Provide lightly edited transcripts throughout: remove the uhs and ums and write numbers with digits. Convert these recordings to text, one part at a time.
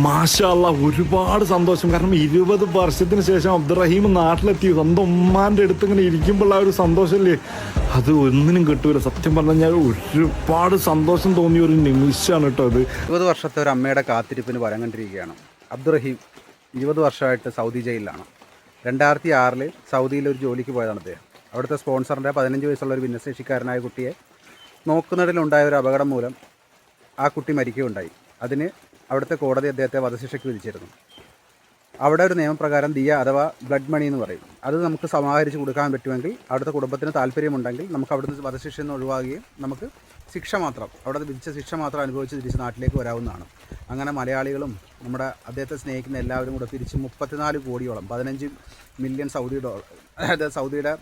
മാഷാ അല്ലാ, ഒരുപാട് സന്തോഷം. കാരണം 20 വർഷത്തിന് ശേഷം അബ്ദുറഹീം നാട്ടിലെത്തി സ്വന്തം ഉമ്മാൻ്റെ അടുത്ത് ഇങ്ങനെ ഇരിക്കുമ്പോൾ ആ ഒരു സന്തോഷമല്ലേ, അത് ഒന്നിനും കിട്ടൂല. സത്യം പറഞ്ഞു കഴിഞ്ഞാൽ ഒരുപാട് സന്തോഷം തോന്നിയ ഒരു നിമിഷമാണ് കേട്ടോ അത്. 20 വർഷത്തെ ഒരു അമ്മയുടെ കാത്തിരിപ്പിന് ഫലം കണ്ടിരിക്കുകയാണ്. അബ്ദുറഹീം 20 വർഷമായിട്ട് സൗദി ജയിലിലാണ്. 2006 സൗദിയിൽ ഒരു ജോലിക്ക് പോയതാണ് അദ്ദേഹം. അവിടുത്തെ സ്പോൺസറിൻ്റെ 15 വയസ്സുള്ള ഒരു ഭിന്നശേഷിക്കാരനായ കുട്ടിയെ നോക്കുന്നതിലുണ്ടായ ഒരു അപകടം മൂലം ആ കുട്ടി മരിക്കുകയുണ്ടായി. അതിന് അവിടുത്തെ കോടതി അദ്ദേഹത്തെ വധശിക്ഷയ്ക്ക് വിധിച്ചിരുന്നു. അവിടെ ഒരു നിയമപ്രകാരം ദിയ അഥവാ ബ്ലഡ് മണി എന്ന് പറയും. അത് നമുക്ക് സമാഹരിച്ച് കൊടുക്കാൻ പറ്റുമെങ്കിൽ, അവിടുത്തെ കുടുംബത്തിന് താല്പര്യമുണ്ടെങ്കിൽ നമുക്ക് അവിടുന്ന് വധശിക്ഷയിൽ നിന്ന് ഒഴിവാകുകയും നമുക്ക് ശിക്ഷ മാത്രം, അവിടെ വിധിച്ച ശിക്ഷ മാത്രം അനുഭവിച്ച് തിരിച്ച് നാട്ടിലേക്ക് വരാവുന്നതാണ്. അങ്ങനെ മലയാളികളും നമ്മുടെ അദ്ദേഹത്തെ സ്നേഹിക്കുന്ന എല്ലാവരും കൂടെ തിരിച്ച് 34 കോടിയോളം 15 മില്യൺ സൗദി ഡോളർ, അതായത് സൗദിയുടെ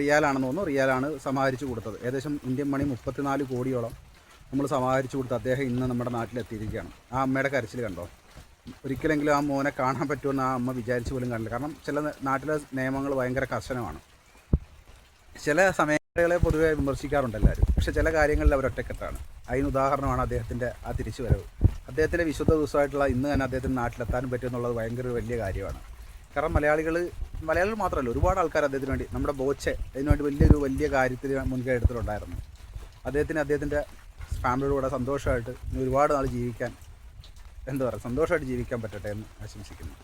റിയാലാണെന്ന് തോന്നുന്നു, റിയാലാണ് സമാഹരിച്ച് കൊടുത്തത്. ഏകദേശം ഇന്ത്യൻ മണി 34 കോടിയോളം നമ്മൾ സമാഹരിച്ച് കൊടുത്ത് അദ്ദേഹം ഇന്ന് നമ്മുടെ നാട്ടിലെത്തിയിരിക്കുകയാണ്. ആ അമ്മയുടെ കരച്ചിൽ കണ്ടോ? ഒരിക്കലെങ്കിലും ആ മോനെ കാണാൻ പറ്റുമെന്ന് ആ അമ്മ വിചാരിച്ചു പോലും കാണില്ല. കാരണം ചില നാട്ടിലെ നിയമങ്ങൾ ഭയങ്കര കർശനമാണ്. ചില സമയങ്ങളെ പൊതുവെ വിമർശിക്കാറുണ്ട് എല്ലാവരും, പക്ഷേ ചില കാര്യങ്ങളിൽ അവർ ഒറ്റക്കെട്ടാണ്. അതിന് ഉദാഹരണമാണ് അദ്ദേഹത്തിൻ്റെ ആ തിരിച്ചുവരവ്. അദ്ദേഹത്തിൻ്റെ വിശുദ്ധ ദിവസമായിട്ടുള്ള ഇന്ന് തന്നെ അദ്ദേഹത്തിന് നാട്ടിലെത്താനും പറ്റുമെന്നുള്ളത് ഭയങ്കര ഒരു വലിയ കാര്യമാണ്. കാരണം മലയാളികൾ മാത്രമല്ല, ഒരുപാട് ആൾക്കാർ അദ്ദേഹത്തിന് വേണ്ടി, നമ്മുടെ ബോച്ചെ അതിനുവേണ്ടി വലിയ കാര്യത്തിൽ മുൻകൈ എടുത്തിട്ടുണ്ടായിരുന്നു. അദ്ദേഹത്തിൻ്റെ ഫാമിലിയുടെ കൂടെ സന്തോഷമായിട്ട് ഒരുപാട് നാൾ ജീവിക്കാൻ, സന്തോഷമായിട്ട് ജീവിക്കാൻ പറ്റട്ടെ എന്ന് ആശംസിക്കുന്നു.